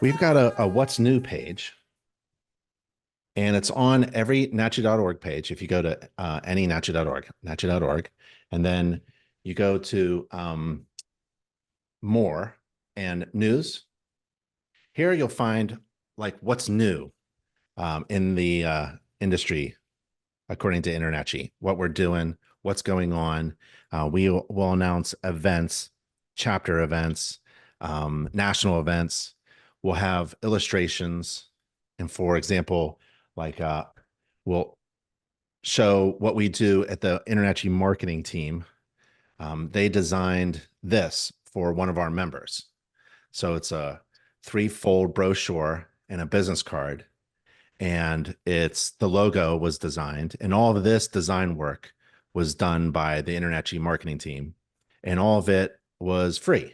We've got a what's new page, and it's on every nachi.org page. If you go to any nachi.org, and then you go to more and news, here you'll find like what's new in the industry according to InterNACHI, what we're doing, what's going on. We will announce events, chapter events, national events. We'll have illustrations. And for example, like we'll show what we do at the InterNACHI marketing team. They designed this for one of our members. So it's a three-fold brochure and a business card, and it's the logo was designed, and all of this design work was done by the InterNACHI marketing team, and all of it was free.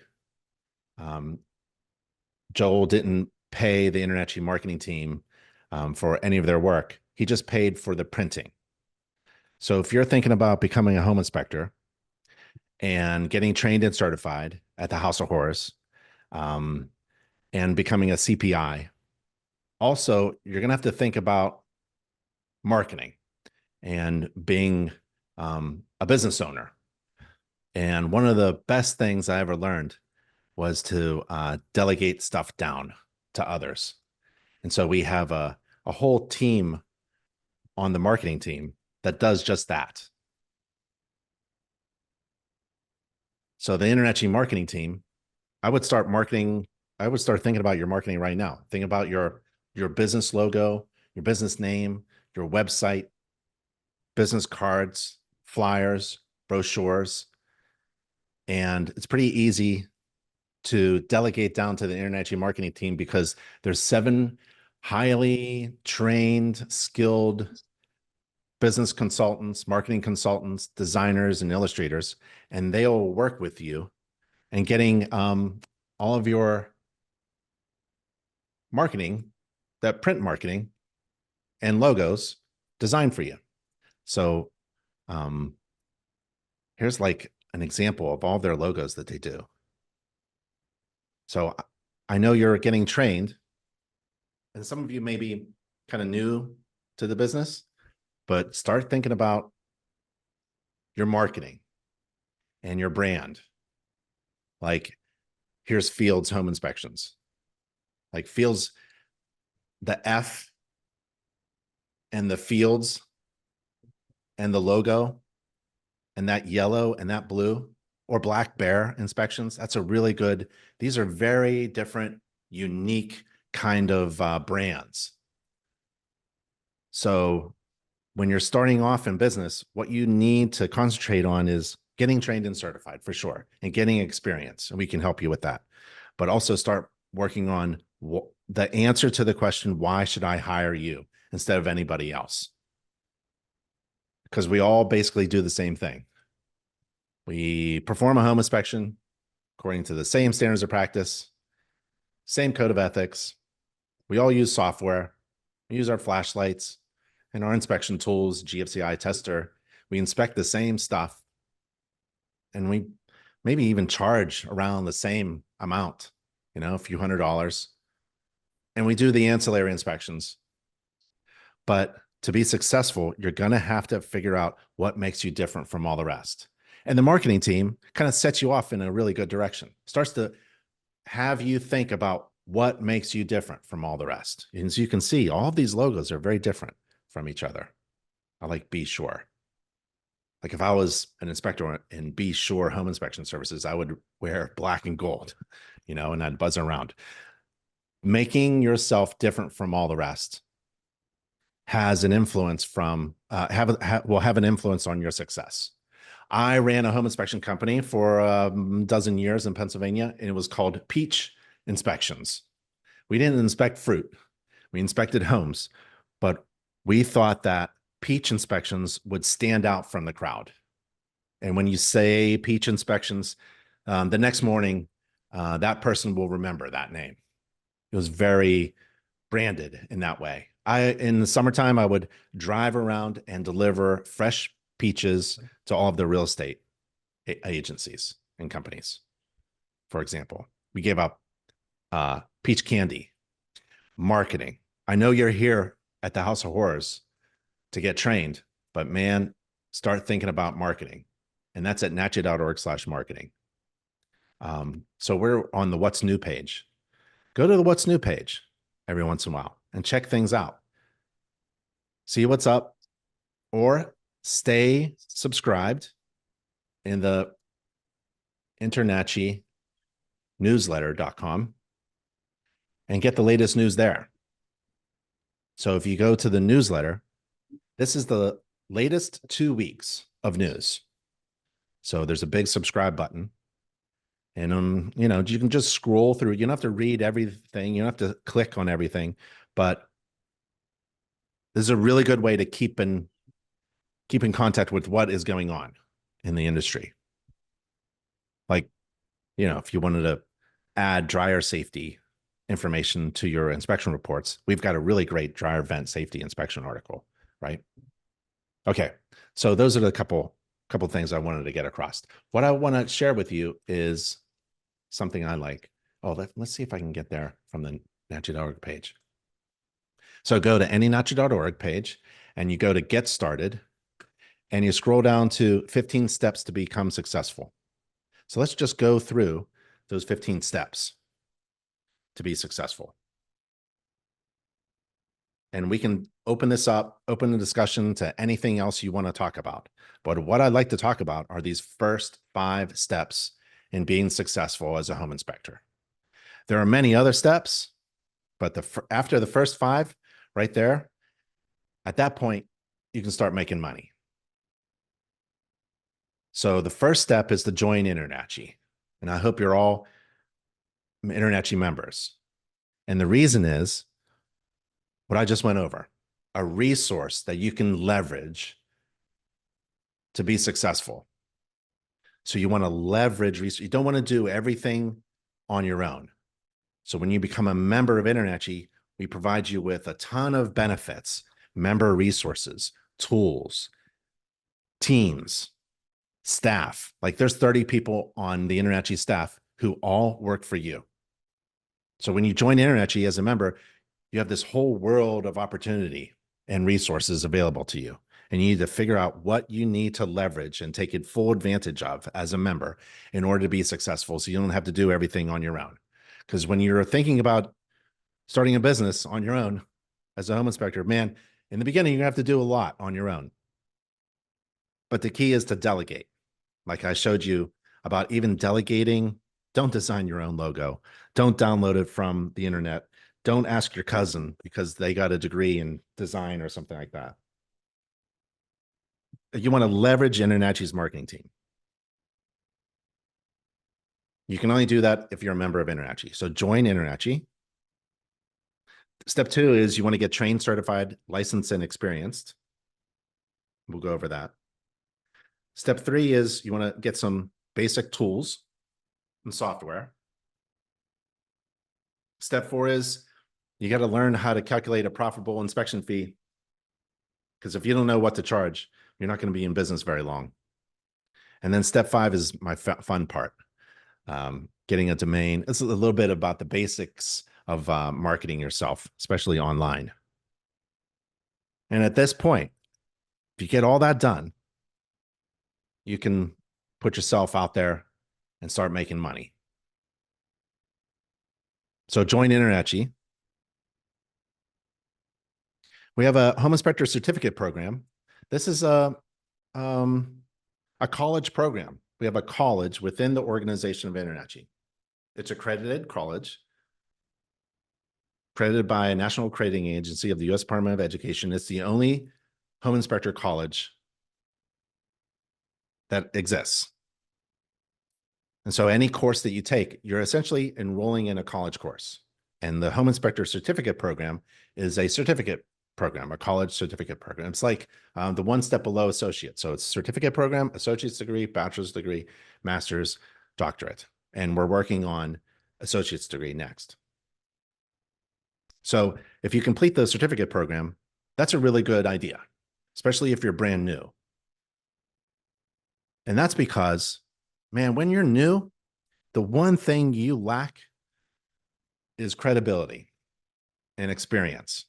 Joel didn't pay the InterNACHI marketing team for any of their work. He just paid for the printing. So if you're thinking about becoming a home inspector and getting trained and certified at the House of Horrors, and becoming a CPI, also, you're going to have to think about marketing and being a business owner. And one of the best things I ever learned was to delegate stuff down to others. And so we have a whole team on the marketing team that does just that. So the InterNACHI marketing team, I would start thinking about your marketing right now. Think about your business logo, your business name, your website, business cards, flyers, brochures. And it's pretty easy to delegate down to the InterNACHI marketing team because there's 7 highly trained, skilled business consultants, marketing consultants, designers, and illustrators, and they'll work with you and getting all of your marketing, that print marketing and logos designed for you. So here's like an example of all their logos that they do. So I know you're getting trained, and some of you may be kind of new to the business, but start thinking about your marketing and your brand. Like here's Fields Home Inspections. Like Fields, the F and the Fields and the logo and that yellow and that blue, or Black Bear Inspections. That's a really good, these are very different, unique kind of brands. So when you're starting off in business, what you need to concentrate on is getting trained and certified for sure, and getting experience. And we can help you with that. But also start working on the answer to the question, why should I hire you instead of anybody else? Because we all basically do the same thing. We perform a home inspection according to the same standards of practice, same code of ethics. We all use software. We use our flashlights and our inspection tools, GFCI tester. We inspect the same stuff, and we maybe even charge around the same amount, a few $100s. And we do the ancillary inspections. But to be successful, you're going to have to figure out what makes you different from all the rest. And the marketing team kind of sets you off in a really good direction, starts to have you think about what makes you different from all the rest. And as you can see, all of these logos are very different from each other. I like Be Sure. Like if I was an inspector in Be Sure Home Inspection Services, I would wear black and gold, and I'd buzz around. Making yourself different from all the rest has an influence will have an influence on your success. I ran a home inspection company for a dozen years in Pennsylvania, and it was called Peach Inspections. We didn't inspect fruit. We inspected homes, but we thought that peach inspections would stand out from the crowd. And when you say peach inspections, the next morning, that person will remember that name. It was very branded in that way. In the summertime, I would drive around and deliver fresh peaches to all of the real estate agencies and companies. For example, we gave out peach candy marketing. I know you're here at the House of Horrors to get trained, but man, start thinking about marketing. And that's at nachi.org/marketing. So we're on the What's New page. Go to the What's New page every once in a while and check things out. See what's up, or stay subscribed in the InterNACHI newsletter.com and get the latest news there. So if you go to the newsletter, this is the latest 2 weeks of news. So there's a big subscribe button. And, you know, you can just scroll through. You don't have to read everything. You don't have to click on everything. But this is a really good way to keep in contact with what is going on in the industry. Like, you know, if you wanted to add dryer safety information to your inspection reports, we've got a really great dryer vent safety inspection article, right? Okay, so those are the couple things I wanted to get across. What I want to share with you is something I like. Oh, let's see if I can get there from the nachi.org page. So go to anynachi.org page and you go to Get Started and you scroll down to 15 steps to become successful. So let's just go through those 15 steps to be successful. And we can open this up, open the discussion to anything else you want to talk about. But what I'd like to talk about are these first 5 steps in being successful as a home inspector. There are many other steps, but after the first 5 right there, at that point, you can start making money. So the first step is to join InterNACHI. And I hope you're all InterNACHI members. And the reason is what I just went over, a resource that you can leverage to be successful. So you want to leverage research. You don't want to do everything on your own. So when you become a member of InterNACHI, we provide you with a ton of benefits, member resources, tools, teams, staff. Like there's 30 people on the InterNACHI staff who all work for you. So when you join InterNACHI as a member, you have this whole world of opportunity and resources available to you. And you need to figure out what you need to leverage and take it full advantage of as a member in order to be successful. So you don't have to do everything on your own. Because when you're thinking about starting a business on your own as a home inspector, man, in the beginning, you have to do a lot on your own. But the key is to delegate. Like I showed you about even delegating, don't design your own logo. Don't download it from the internet. Don't ask your cousin because they got a degree in design or something like that. You want to leverage InterNACHI's marketing team. You can only do that if you're a member of InterNACHI. So join InterNACHI. Step 2 is you want to get trained, certified, licensed, and experienced. We'll go over that. Step 3 is you want to get some basic tools and software. Step 4 is you got to learn how to calculate a profitable inspection fee. Because if you don't know what to charge, you're not going to be in business very long. And then step 5 is my fun part. Getting a domain. It's a little bit about the basics of marketing yourself, especially online. And at this point, if you get all that done, you can put yourself out there and start making money. So join InterNACHI. We have a home inspector certificate program. This is a college program. We have a college within the organization of InterNACHI. It's accredited college, accredited by a national accrediting agency of the U.S. Department of Education. It's the only home inspector college that exists. And so any course that you take, you're essentially enrolling in a college course. And the home inspector certificate program is a certificate program, a college certificate program. It's like the one step below associate. So it's certificate program, associate's degree, bachelor's degree, master's, doctorate. And we're working on associate's degree next. So if you complete the certificate program, that's a really good idea, especially if you're brand new. And that's because, man, when you're new, the one thing you lack is credibility. and experience.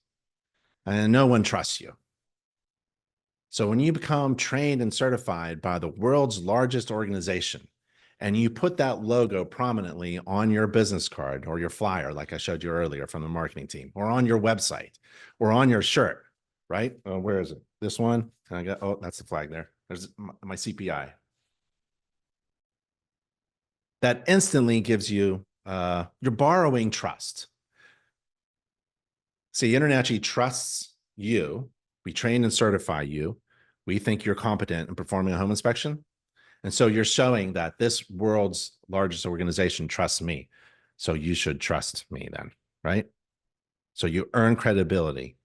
And no one trusts you. So when you become trained and certified by the world's largest organization, and you put that logo prominently on your business card or your flyer, like I showed you earlier from the marketing team, or on your website, or on your shirt, right? Oh, where is it? This one? And I got, oh, that's the flag there. There's my CPI. That instantly gives you, you're borrowing trust. See, InterNACHI trusts you. We train and certify you. We think you're competent in performing a home inspection. And so you're showing that this world's largest organization trusts me. So you should trust me then, right? So you earn credibility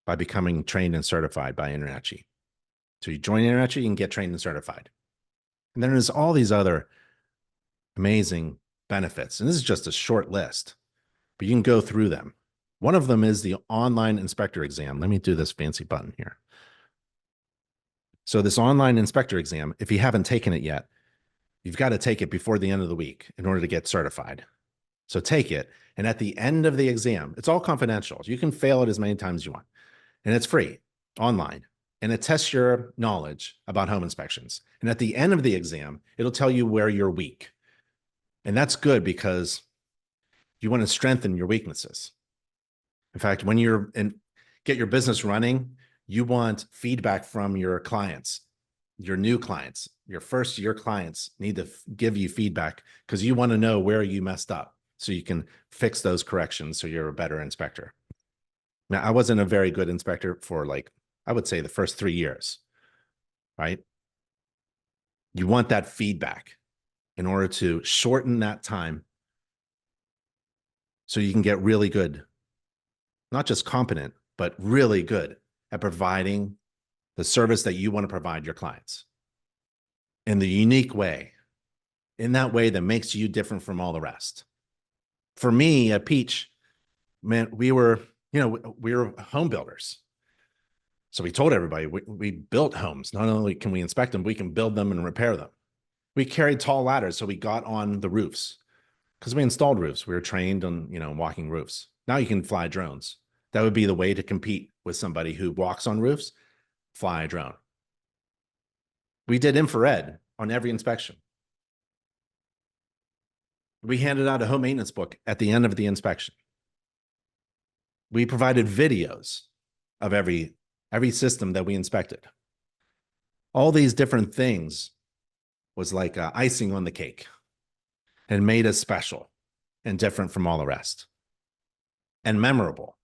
by becoming trained and certified by InterNACHI. So you join InterNACHI, you can get trained and certified. And then there's all these other amazing benefits. And this is just a short list, but you can go through them. One of them is the online inspector exam. Let me do this fancy button here. So this online inspector exam, if you haven't taken it yet, you've got to take it before the end of the week in order to get certified. So take it. And at the end of the exam, it's all confidential. You can fail it as many times as you want. And it's free online. And it tests your knowledge about home inspections. And at the end of the exam, it'll tell you where you're weak. And that's good because you want to strengthen your weaknesses. In fact, when you're get your business running, you want feedback from your clients, your new clients, your first year clients need to give you feedback because you want to know where you messed up so you can fix those corrections so you're a better inspector. Now, I wasn't a very good inspector for I would say the first 3 years, right? You want that feedback in order to shorten that time so you can get really good, not just competent, but really good at providing the service that you want to provide your clients in the unique way, in that way that makes you different from all the rest. For me at Peach, man, we were home builders. So we told everybody we built homes. Not only can we inspect them, we can build them and repair them. We carried tall ladders, so we got on the roofs because we installed roofs. We were trained on, walking roofs. Now you can fly drones. That would be the way to compete with somebody who walks on roofs, fly a drone. We did infrared on every inspection. We handed out a home maintenance book at the end of the inspection. We provided videos of every system that we inspected. All these different things was like icing on the cake and made us special and different from all the rest and memorable.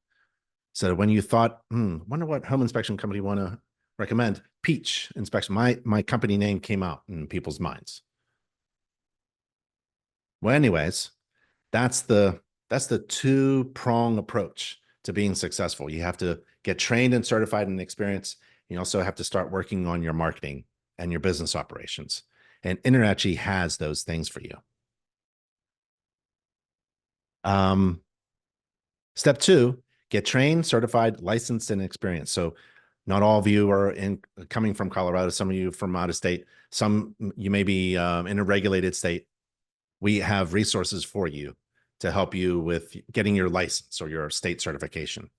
So when you thought, wonder what home inspection company want to recommend, Peach Inspection, my company name came out in people's minds. Well, anyways, that's the two-prong approach to being successful. You have to get trained and certified in experience. You also have to start working on your marketing and your business operations. And InterNACHI has those things for you. Step 2, get trained, certified, licensed, and experienced. So not all of you are coming from Colorado. Some of you from out of state. Some you may be in a regulated state. We have resources for you to help you with getting your license or your state certification.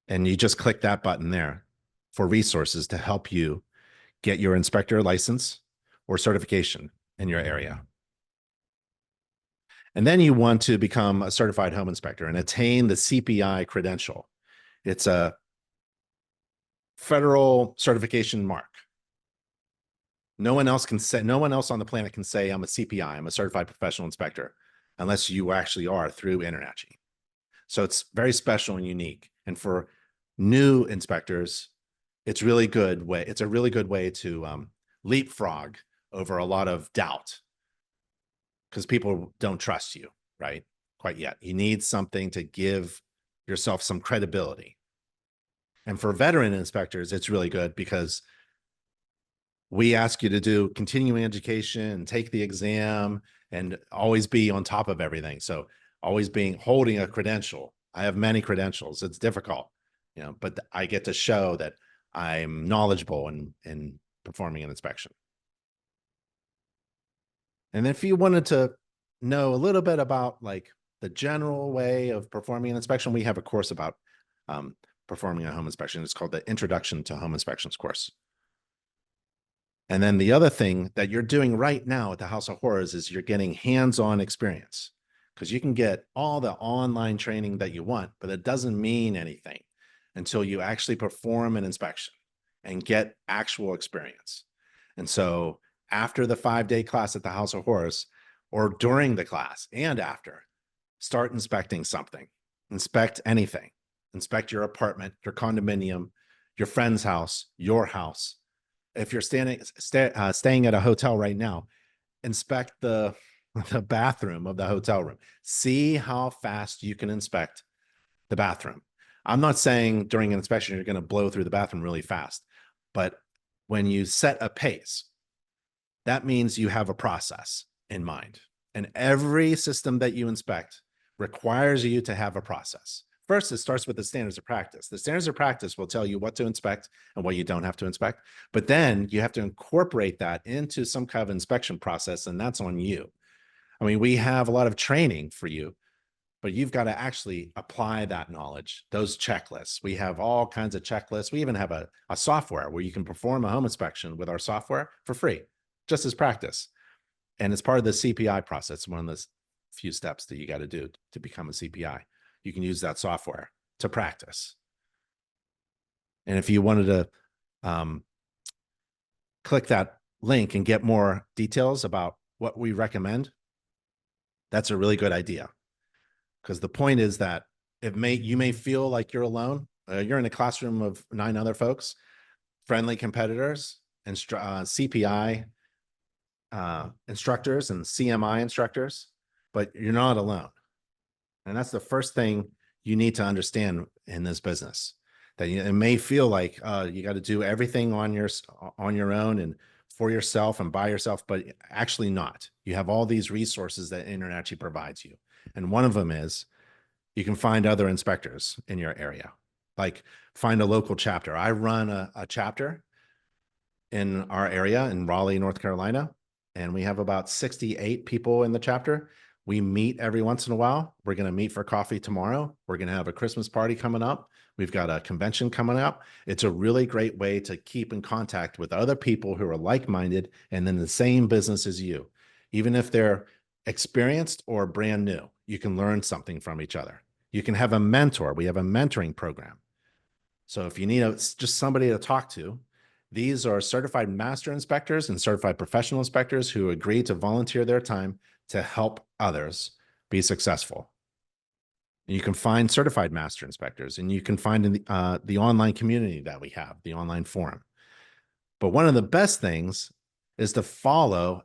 And you just click that button there for resources to help you get your inspector license or certification in your area. And then you want to become a certified home inspector and attain the CPI credential. It's a federal certification mark. No one else on the planet can say I'm a CPI, I'm a certified professional inspector, unless you actually are through InterNACHI. So it's very special and unique. And for new inspectors, it's a really good way to leapfrog over a lot of doubt because people don't trust you, right? Quite yet. You need something to give yourself some credibility. And for veteran inspectors, it's really good because we ask you to do continuing education, take the exam, and always be on top of everything. So always holding a credential. I have many credentials. It's difficult, but I get to show that I'm knowledgeable in performing an inspection. And if you wanted to know a little bit about the general way of performing an inspection, we have a course about performing a home inspection. It's called the Introduction to Home Inspections course. And then the other thing that you're doing right now at the House of Horrors is you're getting hands-on experience, because you can get all the online training that you want, but it doesn't mean anything until you actually perform an inspection and get actual experience. And so after the 5-day class at the House of Horrors, or during the class and after, start inspecting something. Inspect anything. Inspect your apartment, your condominium, your friend's house, your house. If you're staying at a hotel right now, inspect the bathroom of the hotel room. See how fast you can inspect the bathroom. I'm not saying during an inspection you're going to blow through the bathroom really fast, but when you set a pace, that means you have a process in mind. And every system that you inspect requires you to have a process. First, it starts with the standards of practice. The standards of practice will tell you what to inspect and what you don't have to inspect. But then you have to incorporate that into some kind of inspection process, and that's on you. I mean, we have a lot of training for you, but you've got to actually apply that knowledge, those checklists. We have all kinds of checklists. We even have a software where you can perform a home inspection with our software for free, just as practice. And it's part of the CPI process, one of the few steps that you got to do to become a CPI. You can use that software to practice. And if you wanted to click that link and get more details about what we recommend, that's a really good idea. Because the point is that you may feel like you're alone. You're in a classroom of 9 other folks, friendly competitors, and CPI instructors and CMI instructors, but you're not alone. And that's the first thing you need to understand in this business, that it may feel like you got to do everything on your own and for yourself and by yourself, but actually not. You have all these resources that InterNACHI provides you. And one of them is you can find other inspectors in your area, like find a local chapter. I run a chapter in our area in Raleigh, North Carolina, and we have about 68 people in the chapter. We meet every once in a while. We're going to meet for coffee tomorrow. We're going to have a Christmas party coming up. We've got a convention coming up. It's a really great way to keep in contact with other people who are like-minded and in the same business as you. Even if they're experienced or brand new, you can learn something from each other. You can have a mentor. We have a mentoring program. So if you need just somebody to talk to, these are certified master inspectors and certified professional inspectors who agree to volunteer their time to help others be successful. And you can find certified master inspectors, and you can find in the online community that we have, the online forum. But one of the best things is to follow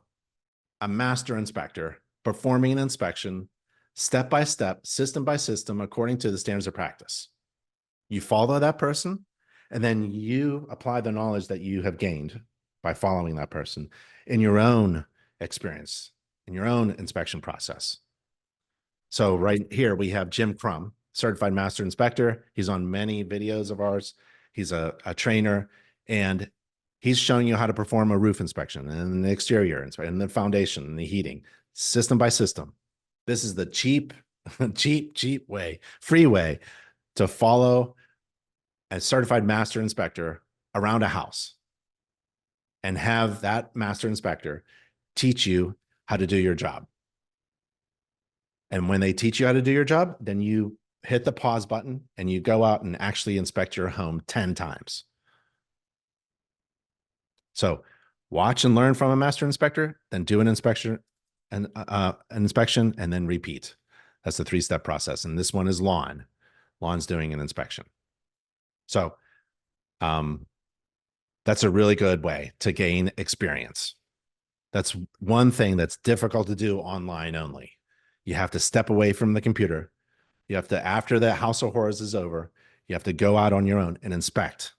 a master inspector performing an inspection step by step, system by system, according to the standards of practice. You follow that person, and then you apply the knowledge that you have gained by following that person in your own experience, in your own inspection process. So right here, we have Jim Crum, certified master inspector. He's on many videos of ours. He's a trainer, and he's showing you how to perform a roof inspection and the exterior inspection and the foundation and the heating, system by system. This is the cheap way, free way to follow a certified master inspector around a house and have that master inspector teach you how to do your job. And when they teach you how to do your job, then you hit the pause button and you go out and actually inspect your home 10 times. So watch and learn from a master inspector, then do an inspection and then repeat. That's the 3-step process. And this one is Lon. Lon's doing an inspection. So that's a really good way to gain experience. That's one thing that's difficult to do online only. You have to step away from the computer. You have to, after the House of Horrors is over, you have to go out on your own and inspect.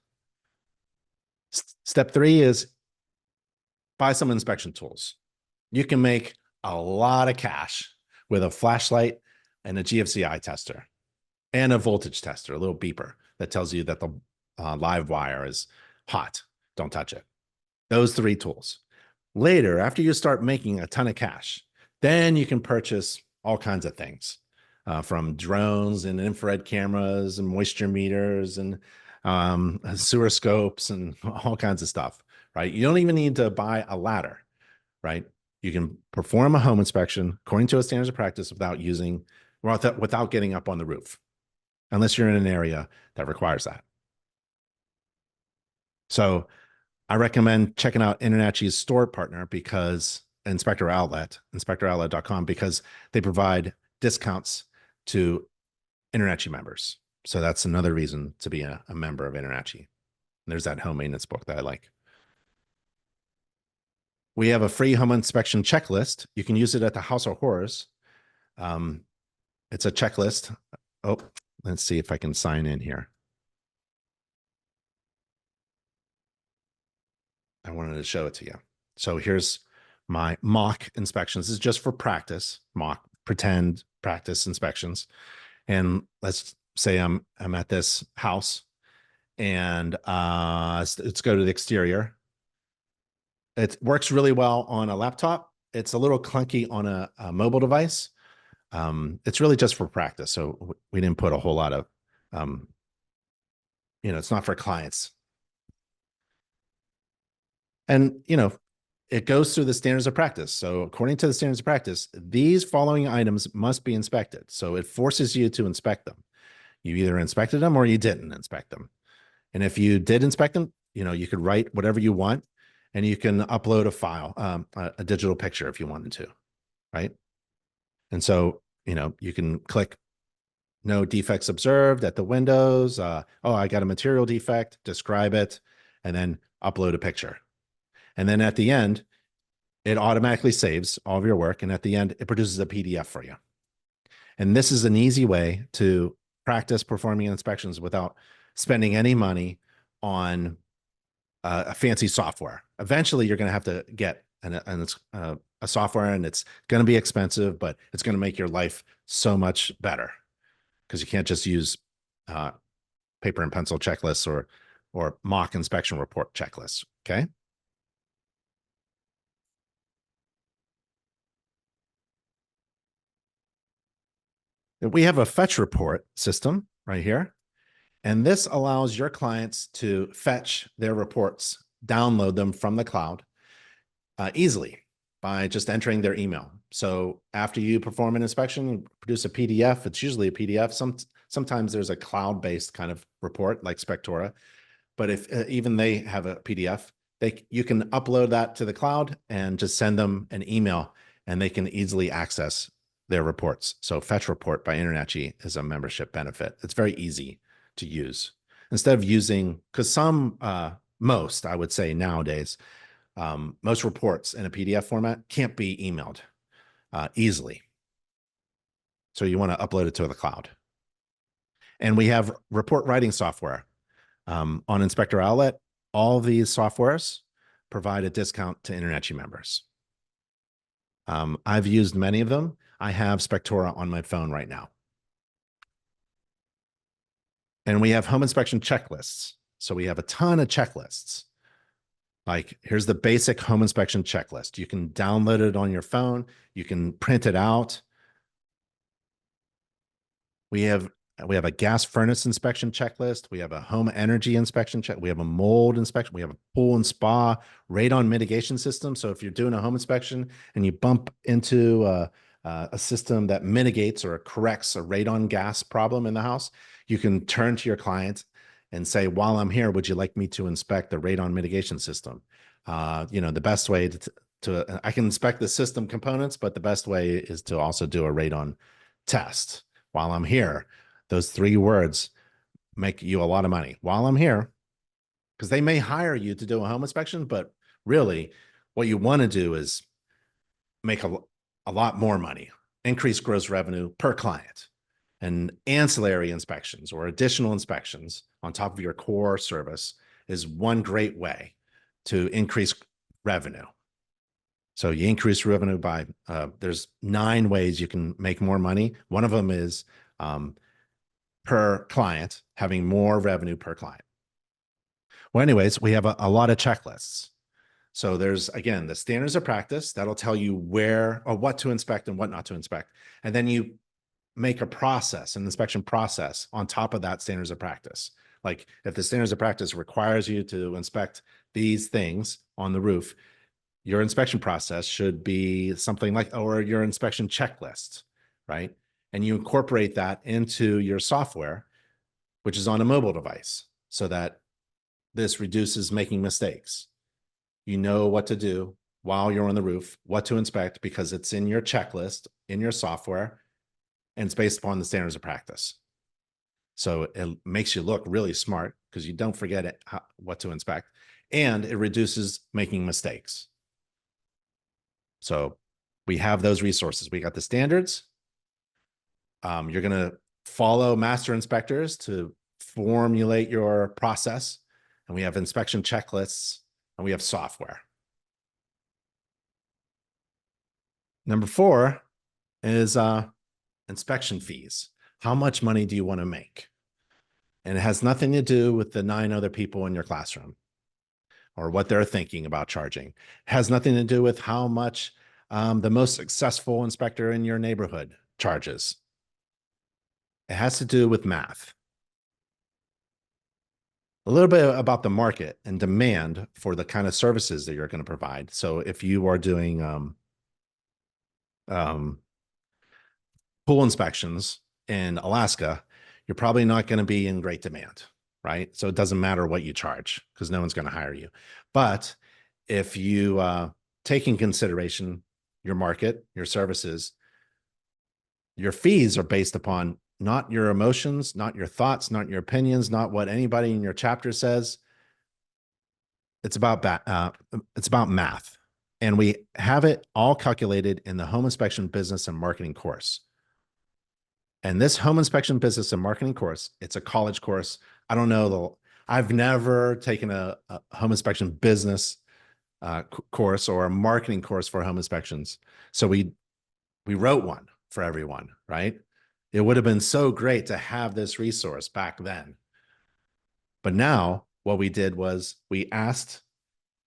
Step 3 is buy some inspection tools. You can make a lot of cash with a flashlight and a GFCI tester and a voltage tester, a little beeper that tells you that the live wire is hot. Don't touch it. Those 3 tools. Later, after you start making a ton of cash, then you can purchase all kinds of things from drones and infrared cameras and moisture meters and sewer scopes and all kinds of stuff, right? You don't even need to buy a ladder, right? You can perform a home inspection according to a standards of practice without getting up on the roof, unless you're in an area that requires that. So I recommend checking out InterNACHI's store partner because inspectoroutlet.com, because they provide discounts to InterNACHI members. So that's another reason to be a member of InterNACHI. There's that home maintenance book that I like. We have a free home inspection checklist. You can use it at the House of Horrors. It's a checklist. Oh, let's see if I can sign in here. I wanted to show it to you. So here's my mock inspections. This is just for practice, mock pretend practice inspections. And let's say I'm at this house and let's go to the exterior. It works really well on a laptop. It's a little clunky on a mobile device. It's really just for practice. So we didn't put a whole lot of, it's not for clients. And, it goes through the standards of practice. So according to the standards of practice, these following items must be inspected. So it forces you to inspect them. You either inspected them or you didn't inspect them. And if you did inspect them, you could write whatever you want and you can upload a file, a digital picture if you wanted to, right? And so, you can click no defects observed at the windows. Oh, I got a material defect, describe it, and then upload a picture. And then at the end, it automatically saves all of your work. And at the end, it produces a PDF for you. And this is an easy way to practice performing inspections without spending any money on a fancy software. Eventually, you're going to have to get a software, and it's going to be expensive, but it's going to make your life so much better because you can't just use paper and pencil checklists or mock inspection report checklists. Okay. We have a fetch report system right here. And this allows your clients to fetch their reports, download them from the cloud easily by just entering their email. So after you perform an inspection, you produce a PDF. It's usually a PDF. Sometimes there's a cloud-based kind of report like Spectora. But if even they have a PDF, you can upload that to the cloud and just send them an email, and they can easily access their reports. So Fetch Report by InterNACHI is a membership benefit. It's very easy to use instead of using, because most, I would say nowadays, most reports in a PDF format can't be emailed easily. So you want to upload it to the cloud. And we have report writing software on Inspector Outlet. All these softwares provide a discount to InterNACHI members. I've used many of them. I have Spectora on my phone right now. And we have home inspection checklists. So we have a ton of checklists. Like here's the basic home inspection checklist. You can download it on your phone. You can print it out. We have a gas furnace inspection checklist. We have a home energy inspection check. We have a mold inspection. We have a pool and spa radon mitigation system. So if you're doing a home inspection and you bump into a system that mitigates or corrects a radon gas problem in the house, you can turn to your client and say, while I'm here, would you like me to inspect the radon mitigation system? The best way I can inspect the system components, but the best way is to also do a radon test while I'm here. Those 3 words make you a lot of money while I'm here, because they may hire you to do a home inspection, but really what you want to do is make a lot more money, increase gross revenue per client. And ancillary inspections or additional inspections on top of your core service is one great way to increase revenue. So you increase revenue by, there's 9 ways you can make more money. One of them is per client, having more revenue per client. Well, anyways, we have a lot of checklists. So there's, again, the standards of practice that'll tell you where or what to inspect and what not to inspect. And then you make a process, an inspection process on top of that standards of practice. Like if the standards of practice requires you to inspect these things on the roof, your inspection process should be something like, or your inspection checklist, right? And you incorporate that into your software, which is on a mobile device, so that this reduces making mistakes. You know what to do while you're on the roof, what to inspect, because it's in your checklist, in your software, and it's based upon the standards of practice. So it makes you look really smart because you don't forget it, what to inspect, and it reduces making mistakes. So we have those resources. We got the standards. You're going to follow master inspectors to formulate your process. And we have inspection checklists, and we have software. Number 4 is inspection fees. How much money do you want to make? And it has nothing to do with the 9 other people in your classroom or what they're thinking about charging. It has nothing to do with how much the most successful inspector in your neighborhood charges. It has to do with math. A little bit about the market and demand for the kind of services that you're going to provide. So if you are doing pool inspections in Alaska, you're probably not going to be in great demand, right? So it doesn't matter what you charge because no one's going to hire you. But if you take in consideration your market, your services, your fees are based upon not your emotions, not your thoughts, not your opinions, not what anybody in your chapter says. It's about math. And we have it all calculated in the home inspection business and marketing course. And this home inspection business and marketing course, it's a college course. I don't know, I've never taken a home inspection business course or a marketing course for home inspections. So we wrote one for everyone, right? It would have been so great to have this resource back then. But now what we did was we asked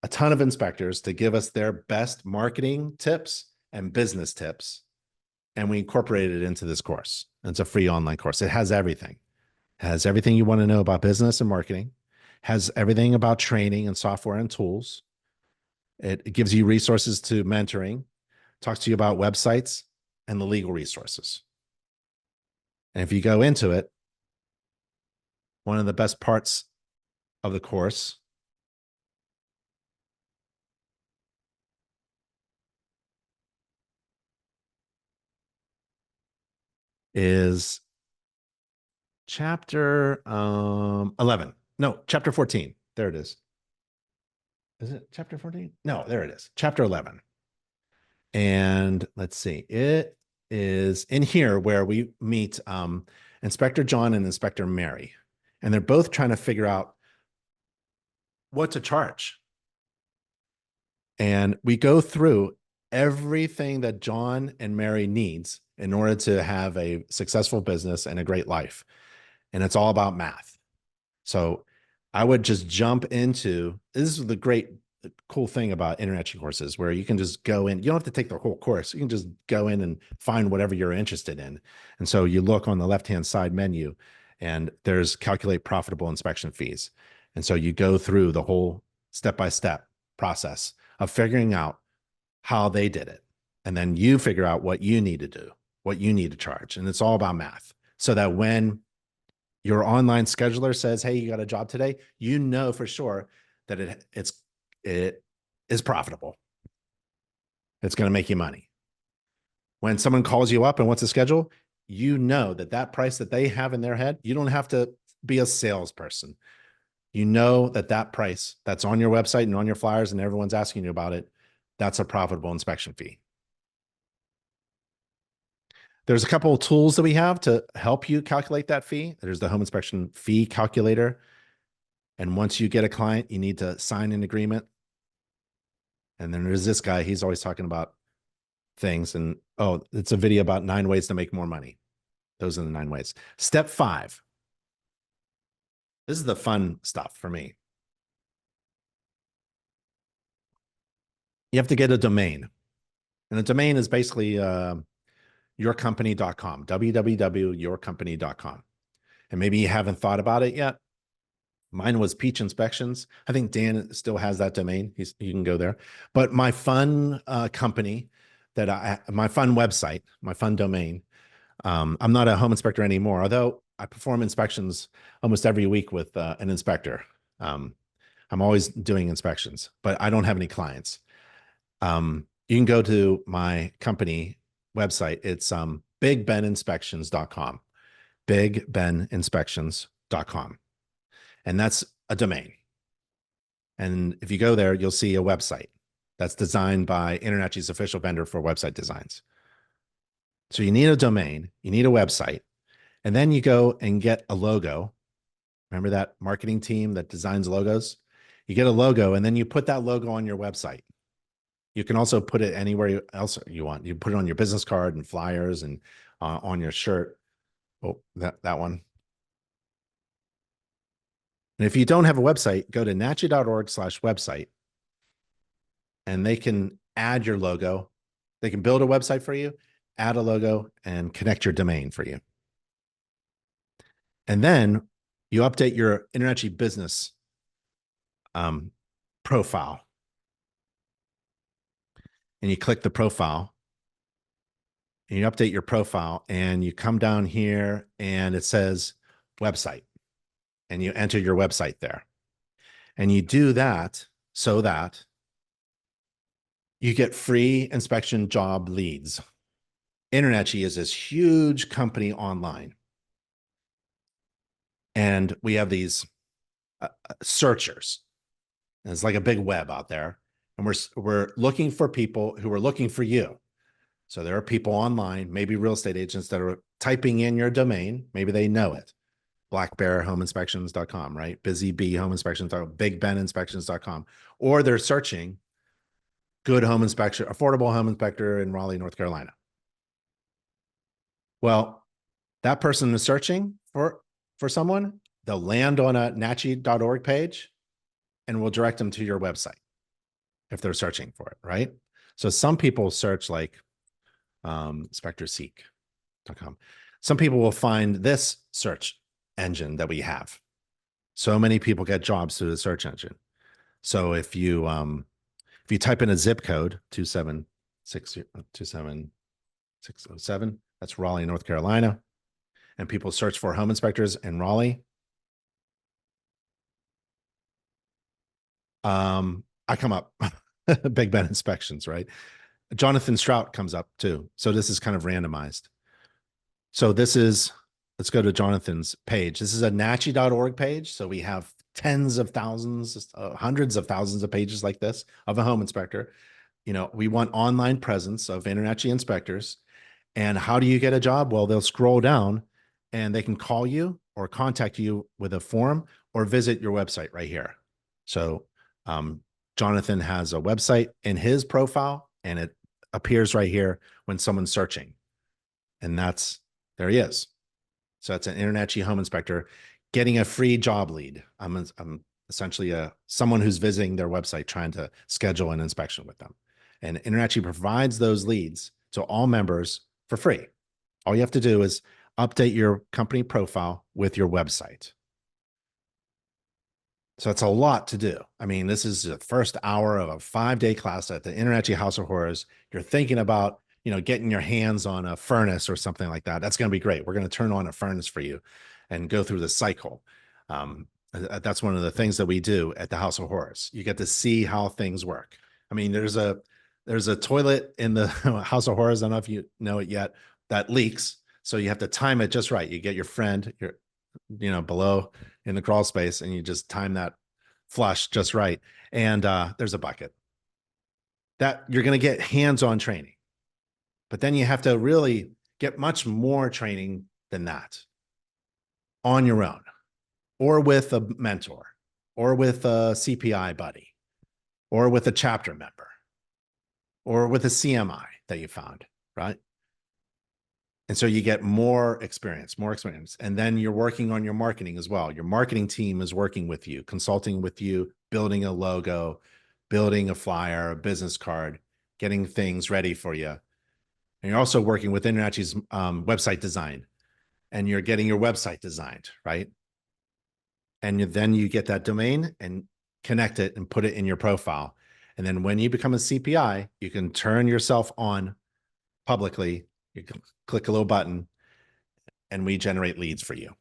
a ton of inspectors to give us their best marketing tips and business tips, and we incorporated it into this course. It's a free online course. It has everything. It has everything you want to know about business and marketing, has everything about training and software and tools. It gives you resources to mentoring, talks to you about websites and the legal resources. And if you go into it, one of the best parts of the course is chapter 11. No, chapter 14. There it is. Is it chapter 14? No, there it is. Chapter 11. And let's see. It is in here where we meet Inspector John and Inspector Mary. And they're both trying to figure out what to charge. And we go through everything that John and Mary needs in order to have a successful business and a great life. And it's all about math. So I would just jump into, this is the great, cool thing about InterNACHI courses, where you can just go in, you don't have to take the whole course. You can just go in and find whatever you're interested in. And so you look on the left-hand side menu and there's calculate profitable inspection fees. And so you go through the whole step-by-step process of figuring out how they did it. And then you figure out what you need to do, what you need to charge. And it's all about math. So that when your online scheduler says, hey, you got a job today, you know for sure that it is profitable. It's going to make you money. When someone calls you up and wants a schedule, you know that that price that they have in their head, you don't have to be a salesperson. You know that that price that's on your website and on your flyers and everyone's asking you about it, that's a profitable inspection fee. There's a couple of tools that we have to help you calculate that fee. There's the home inspection fee calculator. And once you get a client, you need to sign an agreement. And then there's this guy, he's always talking about things. And oh, it's a video about 9 ways to make more money. Those are the 9 ways. Step 5. This is the fun stuff for me. You have to get a domain. And a domain is basically www.yourcompany.com, www.yourcompany.com. And maybe you haven't thought about it yet. Mine was Peach Inspections. I think Dan still has that domain. You can go there. But my fun company my fun website, my fun domain, I'm not a home inspector anymore, although I perform inspections almost every week with an inspector. I'm always doing inspections, but I don't have any clients. You can go to my company website. It's bigbeninspections.com, bigbeninspections.com. And that's a domain. And if you go there, you'll see a website that's designed by InterNACHI's official vendor for website designs. So you need a domain, you need a website, and then you go and get a logo. Remember that marketing team that designs logos? You get a logo, and then you put that logo on your website. You can also put it anywhere else you want. You put it on your business card and flyers and on your shirt. Oh, that one. And if you don't have a website, go to nachi.org/website, and they can add your logo. They can build a website for you, add a logo, and connect your domain for you. And then you update your InterNACHI business profile. And you click the profile, and you update your profile, and you come down here, and it says website, and you enter your website there. And you do that so that you get free inspection job leads. InterNACHI is this huge company online. And we have these searchers. And it's like a big web out there. And we're looking for people who are looking for you. So there are people online, maybe real estate agents that are typing in your domain. Maybe they know it. blackbearhomeinspections.com, right? busybhomeInspections.com, bigbeninspections.com. Or they're searching good home inspector, affordable home inspector in Raleigh, North Carolina. Well, that person is searching for someone. They'll land on a nachi.org page, and we'll direct them to your website if they're searching for it, right? So some people search like inspectorseek.com. Some people will find this search engine that we have. So many people get jobs through the search engine. So if you type in a zip code 27607, that's Raleigh, North Carolina, and people search for home inspectors in Raleigh, I come up. Big Ben Inspections, right? Jonathan Strout comes up too. So this is kind of randomized. So let's go to Jonathan's page. This is a nachi.org page. So we have tens of thousands, hundreds of thousands of pages like this of a home inspector. We want online presence of InterNACHI inspectors. And how do you get a job? Well, they'll scroll down and they can call you or contact you with a form or visit your website right here. So Jonathan has a website in his profile, and it appears right here when someone's searching. And there he is. So that's an InterNACHI home inspector getting a free job lead. I'm essentially someone who's visiting their website trying to schedule an inspection with them. And InterNACHI provides those leads to all members for free. All you have to do is update your company profile with your website. So it's a lot to do. I mean, this is the first hour of a 5-day class at the InterNACHI House of Horrors. You're thinking about, getting your hands on a furnace or something like that. That's going to be great. We're going to turn on a furnace for you and go through the cycle. That's one of the things that we do at the House of Horrors. You get to see how things work. I mean, there's a toilet in the House of Horrors. I don't know if you know it yet, that leaks. So you have to time it just right. You get your friend, below in the crawl space, and you just time that flush just right. And there's a bucket that you're going to get hands-on training. But then you have to really get much more training than that on your own, or with a mentor, or with a CPI buddy, or with a chapter member, or with a CMI that you found, right? And so you get more experience. And then you're working on your marketing as well. Your marketing team is working with you, consulting with you, building a logo, building a flyer, a business card, getting things ready for you. And you're also working with InterNACHI's website design, and you're getting your website designed, right? And then you get that domain and connect it and put it in your profile. And then when you become a CPI, you can turn yourself on publicly. You can click a little button and we generate leads for you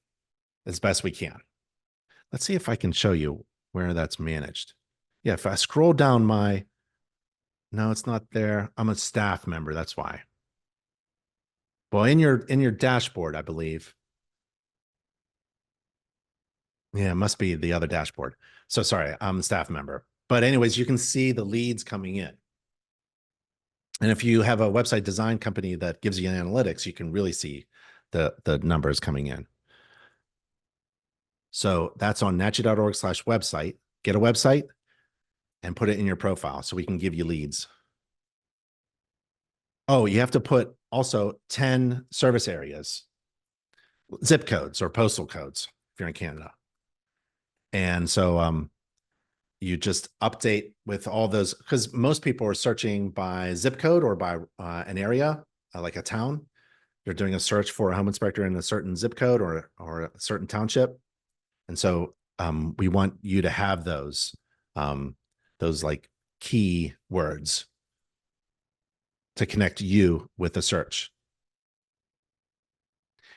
as best we can. Let's see if I can show you where that's managed. Yeah, if I scroll down no, it's not there. I'm a staff member. That's why. Well, in your dashboard, I believe. Yeah, it must be the other dashboard. So sorry, I'm a staff member. But anyways, you can see the leads coming in. And if you have a website design company that gives you analytics, you can really see the numbers coming in. So that's on nachi.org/website. Get a website and put it in your profile so we can give you leads. Oh, you have to put also 10 service areas, zip codes or postal codes if you're in Canada. And so you just update with all those, because most people are searching by zip code or by an area, like a town. They're doing a search for a home inspector in a certain zip code or a certain township. And so we want you to have those like key words to connect you with the search.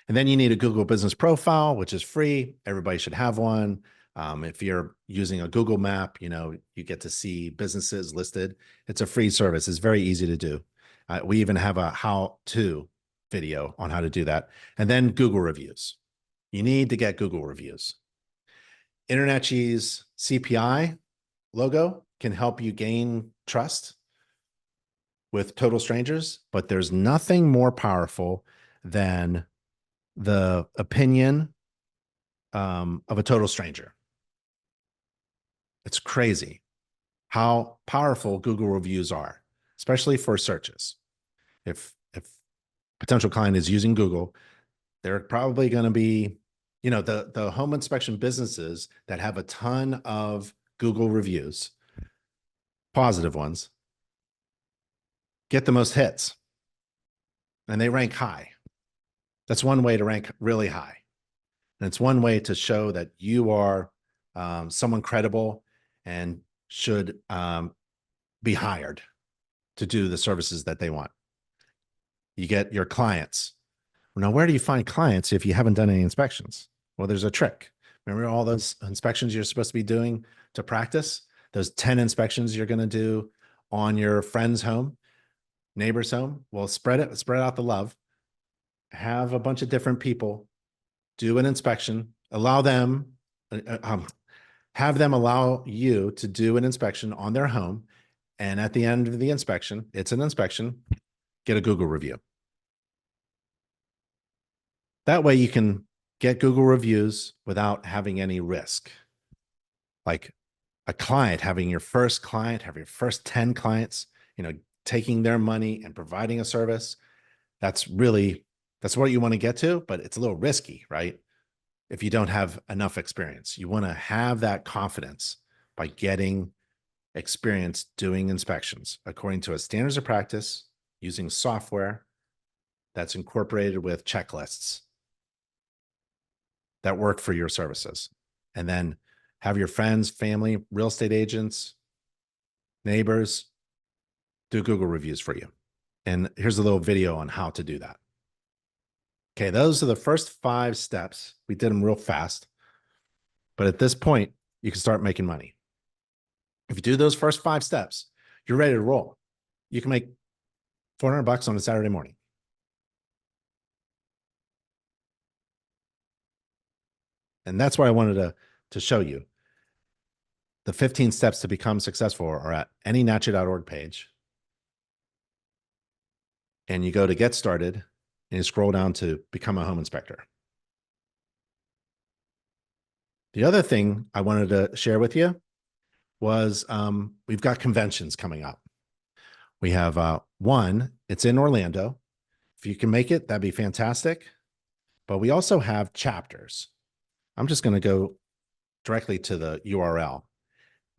And then you need a Google Business Profile, which is free. Everybody should have one. If you're using a Google map, you get to see businesses listed. It's a free service. It's very easy to do. We even have a how-to video on how to do that. And then Google reviews. You need to get Google reviews. InterNACHI's CPI logo can help you gain trust with total strangers, but there's nothing more powerful than the opinion of a total stranger. It's crazy how powerful Google reviews are, especially for searches. If potential client is using Google, they're probably going to be, the home inspection businesses that have a ton of Google reviews, positive ones, get the most hits and they rank high. That's one way to rank really high. And it's one way to show that you are someone credible and should be hired to do the services that they want. You get your clients. Now, where do you find clients if you haven't done any inspections? Well, there's a trick. Remember all those inspections you're supposed to be doing to practice? Those 10 inspections you're going to do on your friend's home, neighbor's home? Well, spread out the love. Have a bunch of different people do an inspection, allow them, have them allow you to do an inspection on their home. And at the end of the inspection, it's an inspection, get a Google review. That way you can get Google reviews without having any risk. Like a client, having your first client, have your first 10 clients, taking their money and providing a service. That's what you want to get to, but it's a little risky, right? If you don't have enough experience, you want to have that confidence by getting experience doing inspections according to a standards of practice using software that's incorporated with checklists that work for your services. And then have your friends, family, real estate agents, neighbors do Google reviews for you. And here's a little video on how to do that. Okay, those are the first 5 steps. We did them real fast. But at this point, you can start making money. If you do those first 5 steps, you're ready to roll. You can make $400 on a Saturday morning. And that's what I wanted to show you. The 15 steps to become successful are at anynachi.org page. And you go to get started and you scroll down to become a home inspector. The other thing I wanted to share with you was we've got conventions coming up. We have one, it's in Orlando. If you can make it, that'd be fantastic. But we also have chapters. I'm just going to go directly to the URL,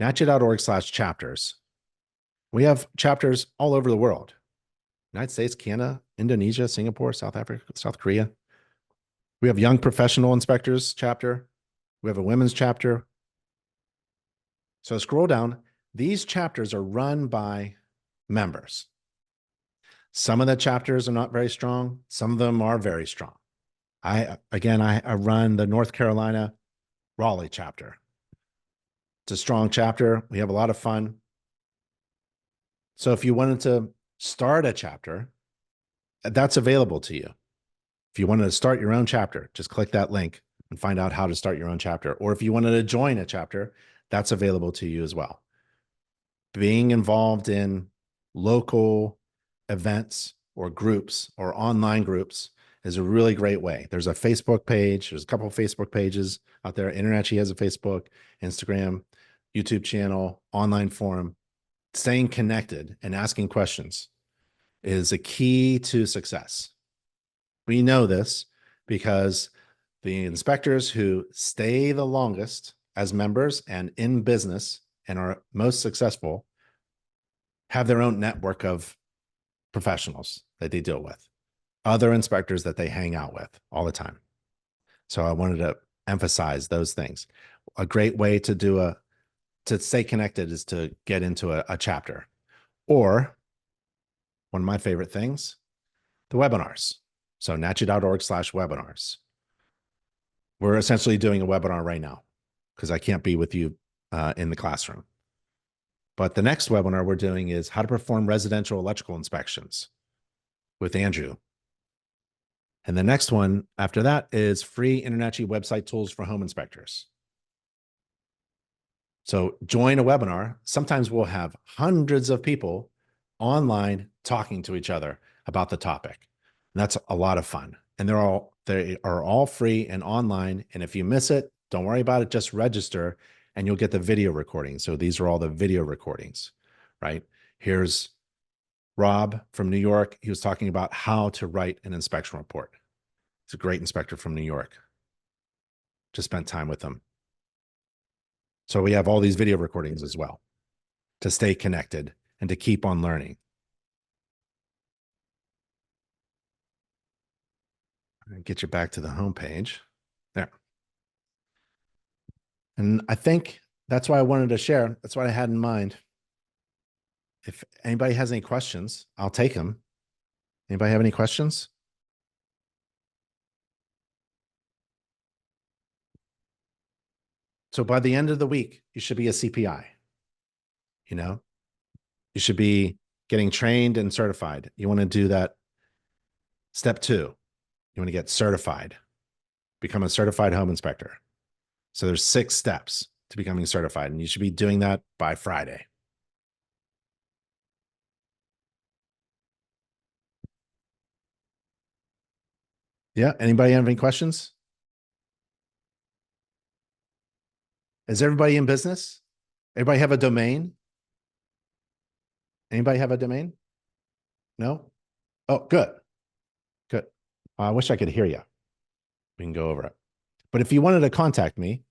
nachi.org/chapters. We have chapters all over the world. United States, Canada, Indonesia, Singapore, South Africa, South Korea. We have young professional inspectors chapter. We have a women's chapter. So scroll down. These chapters are run by members. Some of the chapters are not very strong. Some of them are very strong. I run the North Carolina Raleigh chapter. It's a strong chapter. We have a lot of fun. So if you wanted to start a chapter, that's available to you. If you wanted to start your own chapter, just click that link and find out how to start your own chapter. Or if you wanted to join a chapter, that's available to you as well. Being involved in local events or groups or online groups is a really great way. There's a Facebook page. There's a couple of Facebook pages out there. InterNACHI has a Facebook, Instagram, YouTube channel, online forum. Staying connected and asking questions is a key to success. We know this because the inspectors who stay the longest as members and in business and are most successful have their own network of professionals that they deal with, other inspectors that they hang out with all the time. So I wanted to emphasize those things. A great way to stay connected is to get into a chapter, or one of my favorite things, the webinars. So nachi.org/webinars. We're essentially doing a webinar right now because I can't be with you in the classroom. But the next webinar we're doing is how to perform residential electrical inspections with Andrew. And the next one after that is free InterNACHI website tools for home inspectors. So join a webinar. Sometimes we'll have hundreds of people online talking to each other about the topic. And that's a lot of fun. And they are all free and online. And if you miss it, don't worry about it. Just register and you'll get the video recording. So these are all the video recordings, right? Here's Rob from New York. He was talking about how to write an inspection report. He's a great inspector from New York. Just spent time with him. So we have all these video recordings as well to stay connected and to keep on learning. Get you back to the homepage there. And I think that's why I wanted to share. That's what I had in mind. If anybody has any questions, I'll take them. Anybody have any questions? So by the end of the week, you should be a CPI. You know, you should be getting trained and certified. You want to do that. Step 2, you want to get certified, become a certified home inspector. So there's 6 steps to becoming certified, and you should be doing that by Friday. Yeah. Anybody have any questions? Is everybody in business? Everybody have a domain? Anybody have a domain? No? Oh, good. Good. I wish I could hear you. We can go over it. But if you wanted to contact me,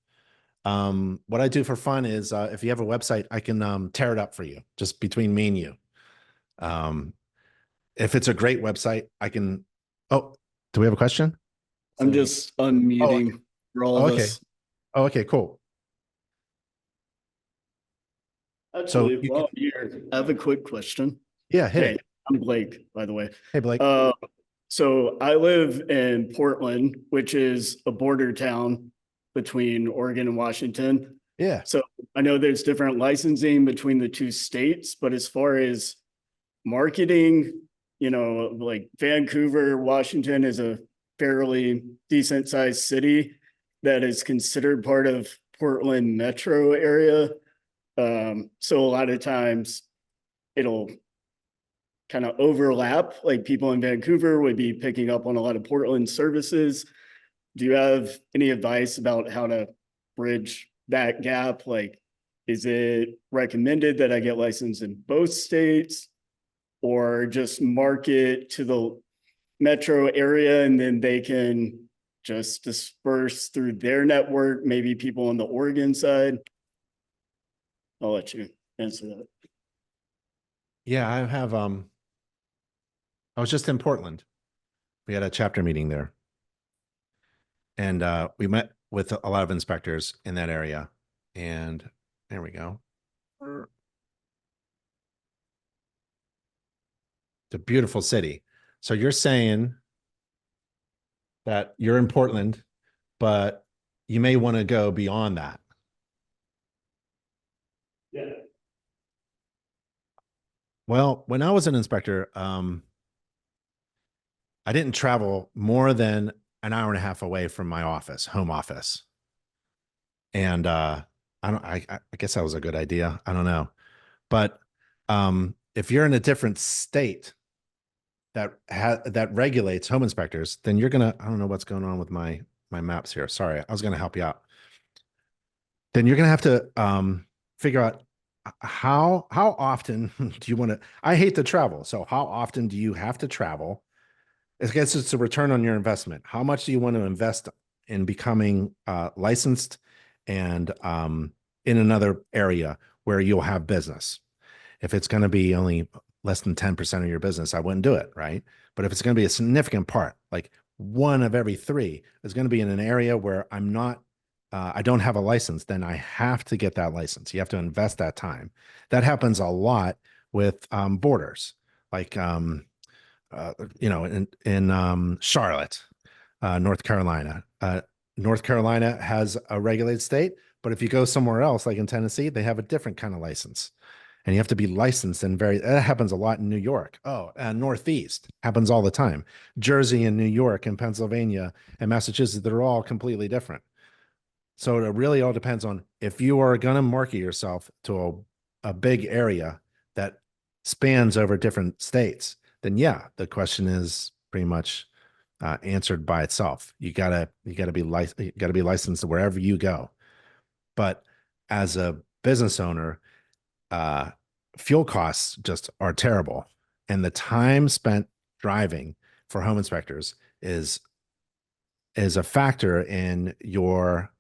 what I do for fun is if you have a website, I can tear it up for you, just between me and you. If it's a great website, I can. Oh, do we have a question? I'm just unmuting for all of us. Oh, okay, cool. Actually, while I'm here, I have a quick question. Yeah, hit it. I'm Blake, by the way. Hey, Blake. So I live in Portland, which is a border town between Oregon and Washington. Yeah. So I know there's different licensing between the 2 states, but as far as marketing, you know, like Vancouver, Washington is a fairly decent sized city that is considered part of Portland metro area. So a lot of times it'll kind of overlap, like people in Vancouver would be picking up on a lot of Portland services. Do you have any advice about how to bridge that gap? Like, is it recommended that I get licensed in both states, or just market to the metro area and then they can just disperse through their network, maybe people on the Oregon side? I'll let you answer that. Yeah, I have I was just in Portland. We had a chapter meeting there, and we met with a lot of inspectors in that area. And there we go. It's a beautiful city. So you're saying that you're in Portland, but you may want to go beyond that. Yeah. Well, when I was an inspector, I didn't travel more than an hour and a half away from my office, home office. And I guess that was a good idea. I don't know. But if you're in a different state that regulates home inspectors, then you're gonna, I don't know what's going on with my maps here. Sorry, I was gonna help you out. Then you're gonna have to figure out how often do you want to, I hate to travel. So how often do you have to travel? I guess it's a return on your investment. How much do you want to invest in becoming licensed and in another area where you'll have business? If it's going to be only less than 10% of your business, I wouldn't do it, right? But if it's going to be a significant part, like one of every three is going to be in an area where I don't have a license, then I have to get that license. You have to invest that time. That happens a lot with borders, like in Charlotte, North Carolina. North Carolina has a regulated state, but if you go somewhere else, like in Tennessee, they have a different kind of license, and you have to be licensed. And that happens a lot in New York. Oh, Northeast happens all the time. Jersey and New York and Pennsylvania and Massachusetts, they're all completely different. So it really all depends on if you are going to market yourself to a big area that spans over different states, then yeah, the question is pretty much answered by itself. You gotta be licensed wherever you go. But as a business owner, uh, fuel costs just are terrible, and the time spent driving for home inspectors is a factor in your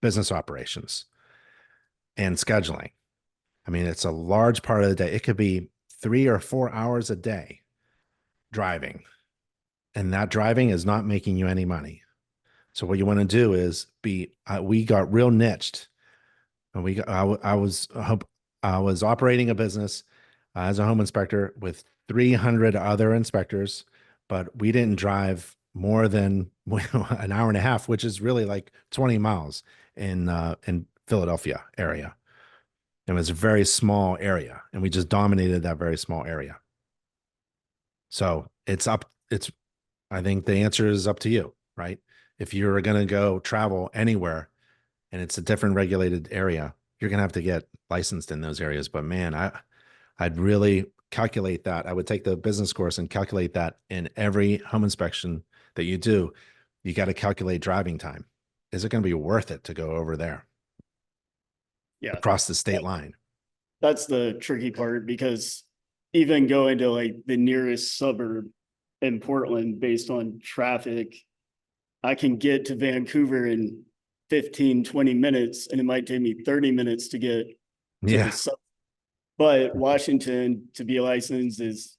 business operations and scheduling. I mean, it's a large part of the day. It could be 3 or 4 hours a day driving, and that driving is not making you any money. So what you want to do is we got real niched, and I was operating a business as a home inspector with 300 other inspectors, but we didn't drive more than an hour and a half, which is really like 20 miles in Philadelphia area. It was a very small area, and we just dominated that very small area. So I think the answer is up to you, right? If you're going to go travel anywhere and it's a different regulated area, you're going to have to get licensed in those areas. But man, I'd really calculate that. I would take the business course and calculate that in every home inspection that you do. You got to calculate driving time. Is it going to be worth it to go over there? Yeah. Across the state line. That's the tricky part, because even going to like the nearest suburb in Portland based on traffic, I can get to Vancouver in 15, 20 minutes, and it might take me 30 minutes to get to the suburb. But Washington, to be licensed, is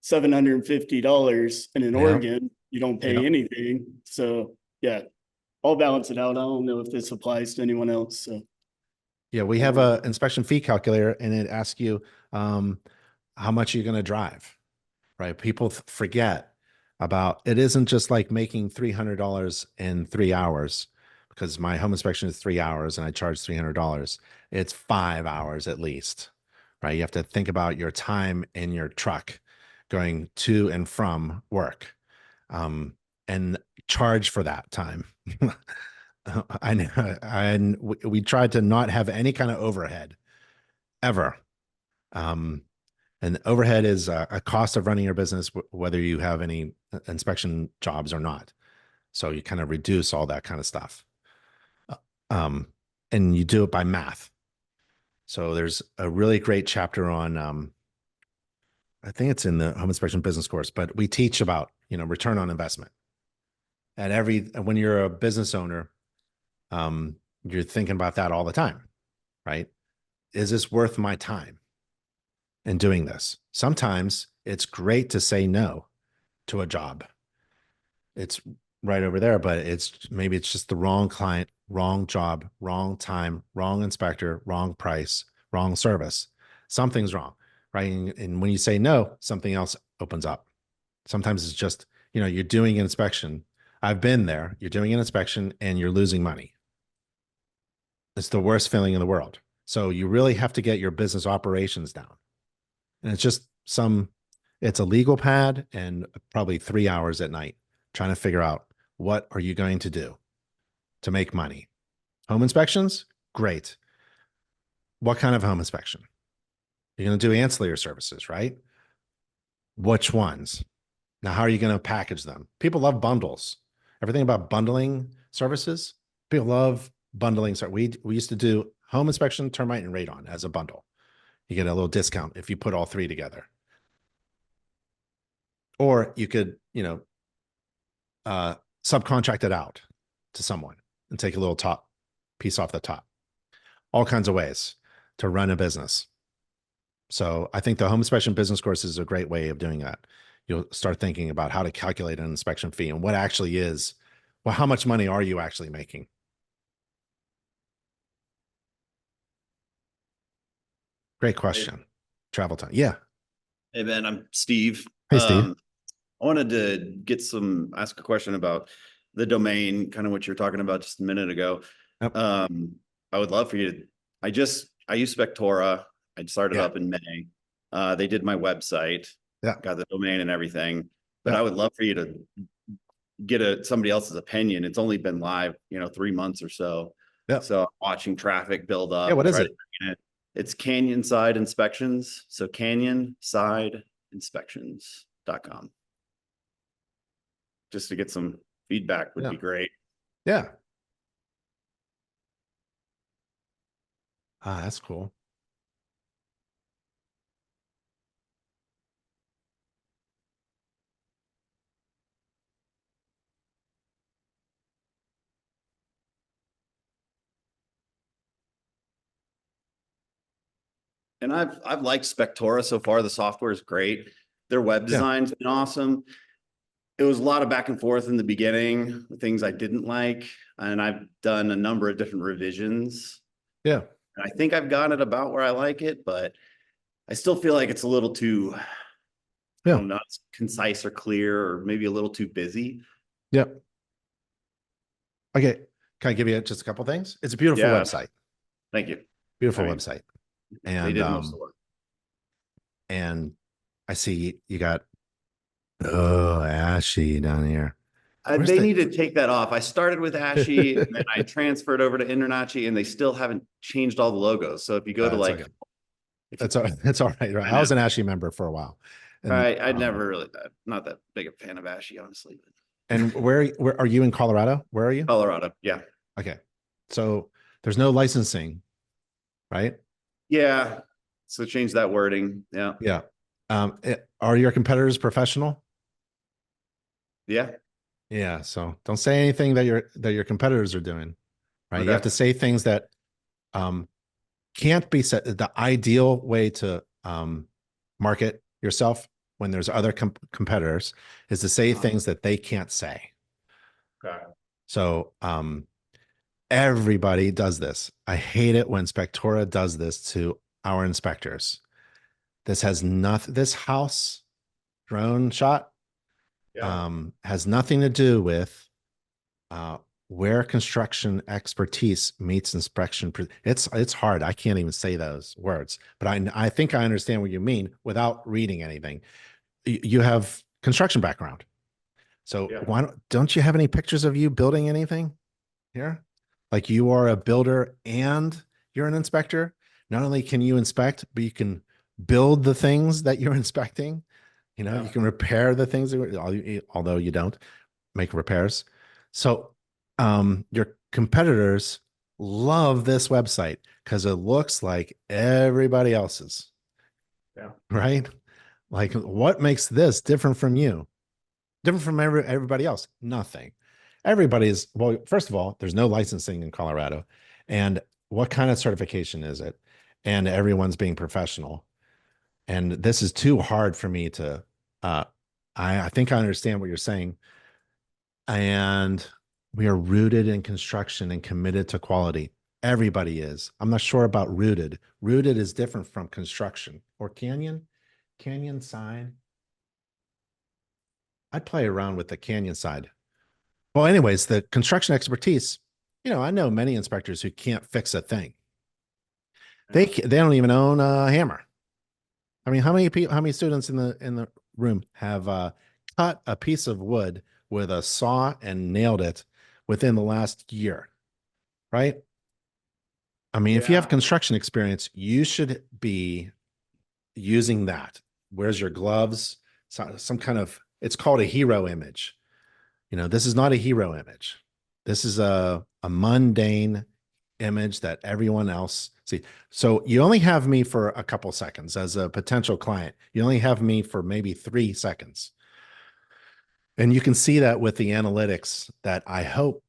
$750, and in Oregon, you don't pay anything. So yeah, I'll balance it out. I don't know if this applies to anyone else. So yeah, we have a inspection fee calculator, and it asks you how much you're going to drive, right? People forget about it. Isn't just like making $300 in 3 hours, because my home inspection is 3 hours and I charge $300. It's 5 hours at least, right? You have to think about your time in your truck going to and from work, and charge for that time. I know, and we tried to not have any kind of overhead ever. And overhead is a cost of running your business, whether you have any inspection jobs or not. So you kind of reduce all that kind of stuff. And you do it by math. So there's a really great chapter on, I think it's in the home inspection business course, but we teach about, return on investment. And when you're a business owner, you're thinking about that all the time, right? Is this worth my time in doing this? Sometimes It's great to say no to a job. It's right over there, but maybe it's just the wrong client, wrong job, wrong time, wrong inspector, wrong price, wrong service. Something's wrong, right? And when you say no, something else opens up. Sometimes it's just, you're doing an inspection. I've been there. You're doing an inspection and you're losing money. It's the worst feeling in the world. So you really have to get your business operations down. And it's a legal pad and probably 3 hours at night trying to figure out, what are you going to do to make money? Home inspections? Great. What kind of home inspection? You're going to do ancillary services, right? Which ones? Now, how are you going to package them? People love bundles. Everything about bundling services. People love bundling. So we used to do home inspection, termite, and radon as a bundle. You get a little discount if you put all three together. Or you could, subcontract it out to someone and take a little top piece off the top. All kinds of ways to run a business. So I think the home inspection business course is a great way of doing that. You'll start thinking about how to calculate an inspection fee and what actually is, well, how much money are you actually making? Great question. Travel time. Yeah. Hey, Ben, I'm Steve. Hey, Steve. I wanted to ask a question about the domain, kind of what you're talking about just a minute ago. Yep. I would love for you to, I use Spectora. I started up in May. They did my website, got the domain and everything, but I would love for you to get somebody else's opinion. It's only been live, 3 months or so. Yeah. So watching traffic build up. Yeah. What is it? It's Canyon Side Inspections. So CanyonSideInspections.com. Just to get some feedback would be great. Yeah. That's cool. And I've liked Spectora so far. The software is great. Their web design's been awesome. It was a lot of back and forth in the beginning, things I didn't like, and I've done a number of different revisions. Yeah. And I think I've got it about where I like it, but I still feel like it's a little too, I don't know, it's concise or clear, or maybe a little too busy. Yep. Okay. Can I give you just a couple things? It's a beautiful website. Thank you. Beautiful website. And they did most of the work. And I see you got Ashy down here. They need to take that off. I started with Ashy and then I transferred over to InterNACHI, and they still haven't changed all the logos. So if you go to like, that's all right. I was an Ashy member for a while. And, I'd never really, not that big a fan of Ashy, honestly. And where are you in Colorado? Where are you? Colorado. Yeah. Okay. So there's no licensing, right? Yeah. So change that wording. Yeah. Yeah. Are your competitors professional? Yeah. Yeah. So don't say anything that your competitors are doing, right? Okay. You have to say things that can't be said. The ideal way to market yourself when there's other competitors is to say things that they can't say. Okay. So everybody does this. I hate it when Spectora does this to our inspectors. This has nothing, this house drone shot has nothing to do with where construction expertise meets inspection. It's hard. I can't even say those words, but I think I understand what you mean without reading anything. You have construction background. So why don't you have any pictures of you building anything here? Like you are a builder and you're an inspector. Not only can you inspect, but you can build the things that you're inspecting. You know, you can repair the things, although you don't make repairs. So your competitors love this website because it looks like everybody else's. Yeah. Right? Like what makes this different from you? Different from everybody else? Nothing. Everybody's, well, first of all, there's no licensing in Colorado. And what kind of certification is it? And everyone's being professional. And this is too hard for me to, I think I understand what you're saying. And we are rooted in construction and committed to quality. Everybody is. I'm not sure about rooted. Rooted is different from construction or canyon side. I'd play around with the canyon side. Well, anyways, the construction expertise, I know many inspectors who can't fix a thing. They don't even own a hammer. I mean, how many students in the room have cut a piece of wood with a saw and nailed it within the last year, right? I mean, if you have construction experience, you should be using that. Where's your gloves? Some kind of, it's called a hero image. This is not a hero image. This is a mundane image that everyone else see. So you only have me for a couple seconds as a potential client. You only have me for maybe 3 seconds. And you can see that with the analytics that I hope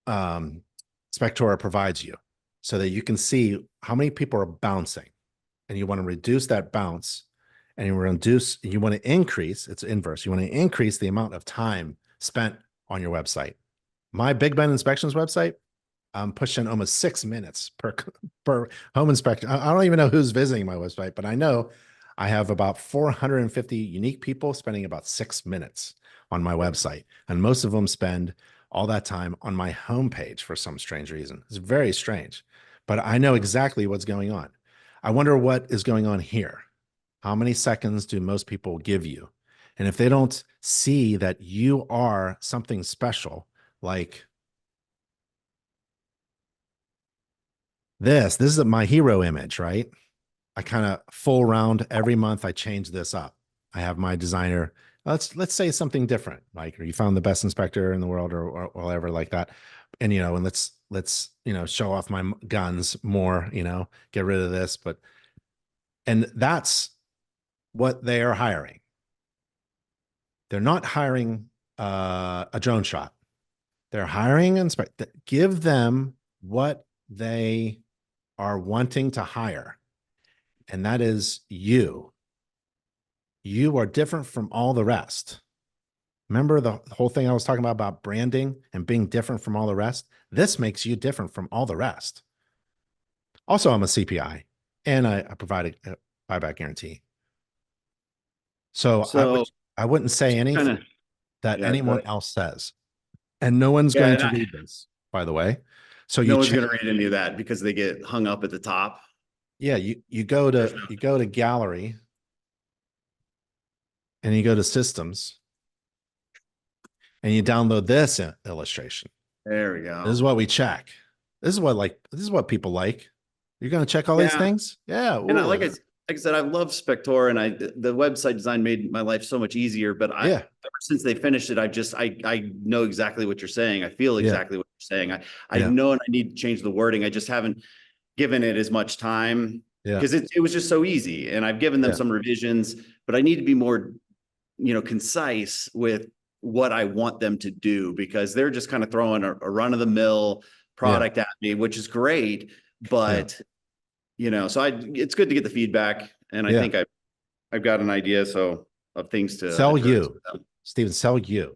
Spectora provides you, so that you can see how many people are bouncing, and you want to reduce that bounce, and you want to increase, it's inverse. You want to increase the amount of time spent on your website. My Big Ben Inspections website, I'm pushing almost 6 minutes per home inspection. I don't even know who's visiting my website, but I know I have about 450 unique people spending about 6 minutes on my website. And most of them spend all that time on my homepage for some strange reason. It's very strange, but I know exactly what's going on. I wonder what is going on here. How many seconds do most people give you? And if they don't see that you are something special, like this is my hero image, right? I kind of full round every month. I change this up. I have my designer. Let's say something different, like, or you found the best inspector in the world, or whatever like that. And, and let's, show off my guns more, get rid of this, and that's what they are hiring. They're not hiring a drone shot. They're hiring give them what they are wanting to hire. And that is you. You are different from all the rest. Remember the whole thing I was talking about branding and being different from all the rest? This makes you different from all the rest. Also, I'm a CPI, and I provide a buyback guarantee. So I wouldn't say anything that anyone else says. And no one's going to read this, by the way. So no one's going to read any of that because they get hung up at the top. Yeah, you go to gallery, and you go to systems, and you download this illustration. There we go. This is what we check. This is what people like. You're going to check all these things? Yeah. Ooh. And like I said, I love Spectora, and the website design made my life so much easier, but ever since they finished it, I know exactly what you're saying. I feel exactly what you're saying. I know, and I need to change the wording. I just haven't given it as much time because it was just so easy, and I've given them some revisions, but I need to be more, concise with what I want them to do, because they're just kind of throwing a run of the mill product at me, which is great, but so it's good to get the feedback, and I think I've got an idea of things to sell you, Steven. Sell you,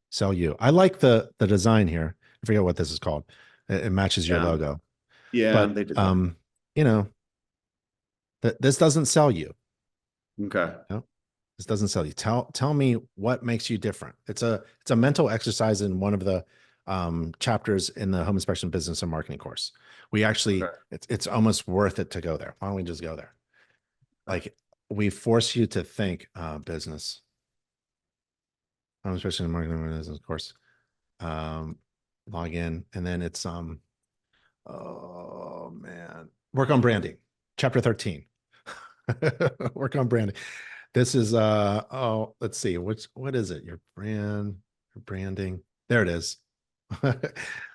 sell you. I like the design here. I forget what this is called. It matches your logo. Yeah, but they did this doesn't sell you. Okay. This doesn't sell you. Tell me what makes you different. It's a mental exercise in one of the chapters in the home inspection business and marketing course. We actually, it's almost worth it to go there. Why don't we just go there? Like, we force you to think business, home inspection and marketing business course. Log in, and then it's oh man, work on branding, chapter 13. Work on branding. This is let's see, what is it? Your branding. There it is.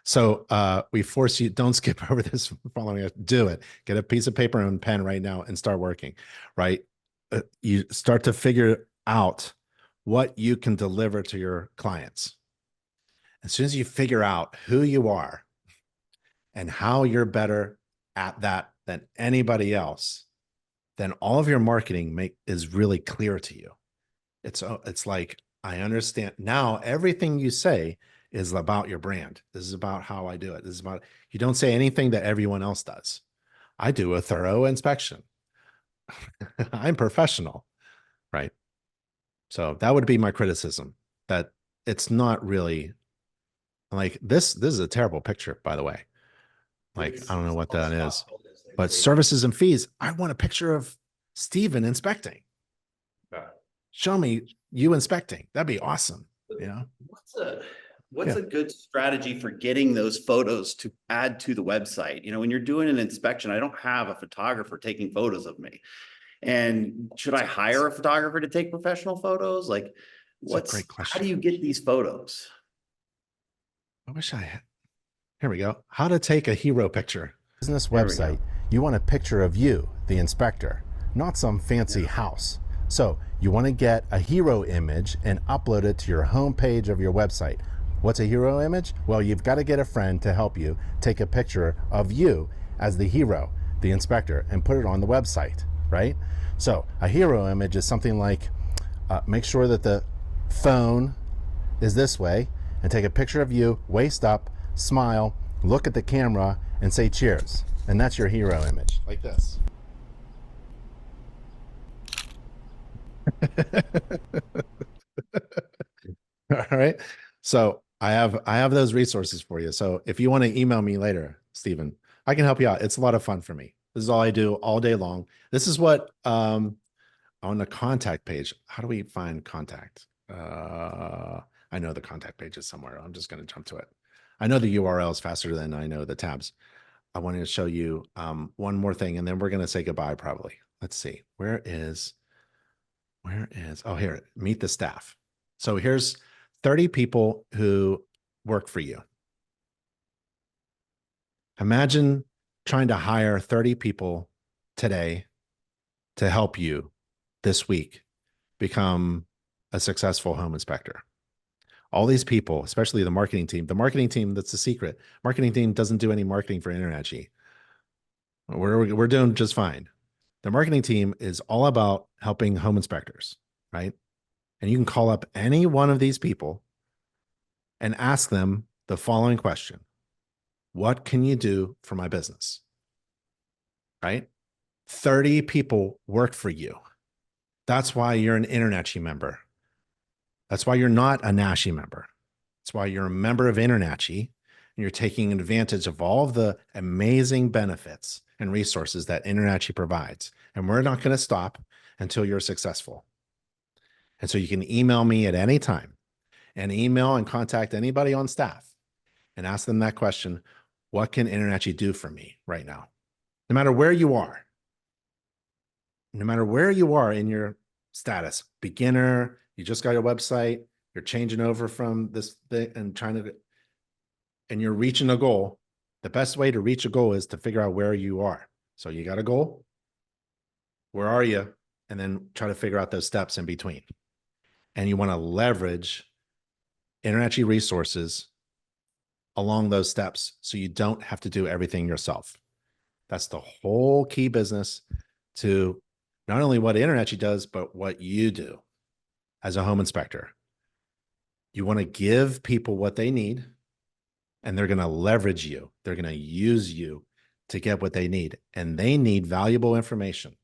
So we force you, don't skip over this following us. Do it. Get a piece of paper and pen right now and start working, right? You start to figure out what you can deliver to your clients. As soon as you figure out who you are and how you're better at that than anybody else, then all of your marketing is really clear to you. It's like, I understand now everything you say is about your brand. This is about how I do it. This is about, you don't say anything that everyone else does. I do a thorough inspection. I'm professional, right? So that would be my criticism, that it's not really like this. This is a terrible picture, by the way. Like, I don't know what that is, but services and fees. I want a picture of Steven inspecting. Show me you inspecting. That'd be awesome. You know, what's a good strategy for getting those photos to add to the website? You know, when you're doing an inspection, I don't have a photographer taking photos of me. And should I hire a photographer to take professional photos? Like, a great question. How do you get these photos? I wish I had. Here we go. How to take a hero picture. Business website. You want a picture of you, the inspector, not some fancy house. So you want to get a hero image and upload it to your home page of your website. What's a hero image? Well, you've got to get a friend to help you take a picture of you as the hero, the inspector, and put it on the website, right? So a hero image is something like, make sure that the phone is this way, and take a picture of you, waist up, smile, look at the camera, and say cheers. And that's your hero image, like this. All right. So I have those resources for you. So if you want to email me later, Stephen, I can help you out. It's a lot of fun for me. This is all I do all day long. This is what on the contact page. How do we find contact? I know the contact page is somewhere. I'm just going to jump to it. I know the URLs faster than I know the tabs. I wanted to show you one more thing, and then we're going to say goodbye probably. Let's see. Where is, oh, here, meet the staff. So here's 30 people who work for you. Imagine trying to hire 30 people today to help you this week become a successful home inspector. All these people, especially the marketing team, that's the secret. Marketing team doesn't do any marketing for InterNACHI. We're doing just fine. The marketing team is all about helping home inspectors, right? And you can call up any one of these people and ask them the following question: what can you do for my business? Right? 30 people work for you. That's why you're an InterNACHI member. That's why you're not a NACHI member. That's why you're a member of InterNACHI, and you're taking advantage of all of the amazing benefits and resources that InterNACHI provides. And we're not going to stop until you're successful. And so you can email me at any time, and email and contact anybody on staff and ask them that question: what can InterNACHI do for me right now? No matter where you are, no matter where you are in your status, beginner, you just got a website, you're changing over from this thing and you're reaching a goal. The best way to reach a goal is to figure out where you are. So you got a goal, where are you? And then try to figure out those steps in between. And you want to leverage InterNACHI resources along those steps so you don't have to do everything yourself. That's the whole key business to not only what InterNACHI does, but what you do as a home inspector. You want to give people what they need, and they're going to leverage you. They're going to use you to get what they need. And they need valuable information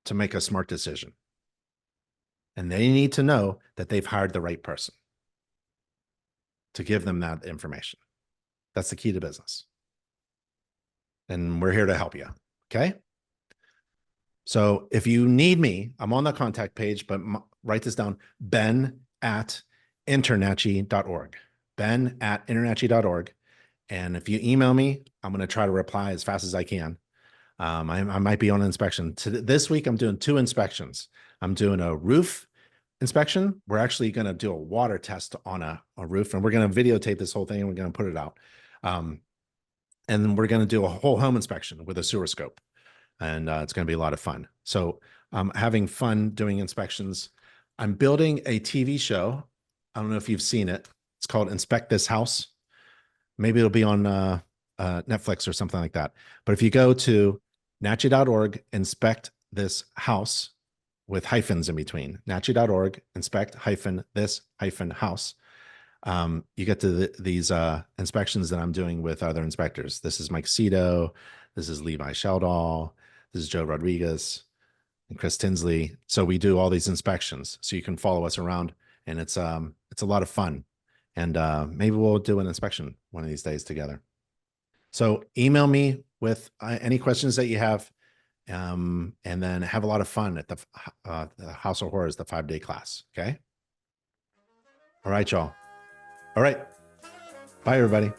to make a smart decision. And they need to know that they've hired the right person to give them that information. That's the key to business. And we're here to help you. Okay. So if you need me, I'm on the contact page, but write this down: ben@internachi.org. ben@internachi.org. And if you email me, I'm going to try to reply as fast as I can. I might be on an inspection. This week, I'm doing 2 inspections. I'm doing a roof inspection. We're actually going to do a water test on a roof, and we're going to videotape this whole thing, and we're going to put it out. And then we're going to do a whole home inspection with a sewer scope. And it's going to be a lot of fun. So I'm having fun doing inspections. I'm building a TV show. I don't know if you've seen it. It's called Inspect This House. Maybe it'll be on Netflix or something like that. But if you go to NACHI.org, inspect this house with hyphens in between. NACHI.org, inspect this house. You get to these inspections that I'm doing with other inspectors. This is Mike Cito. This is Levi Sheldall. This is Joe Rodriguez and Chris Tinsley. So we do all these inspections. So you can follow us around, and it's a lot of fun. And maybe we'll do an inspection one of these days together. So email me with any questions that you have, and then have a lot of fun at the House of Horrors, the 5-day class. Okay. All right, y'all. All right. Bye, everybody.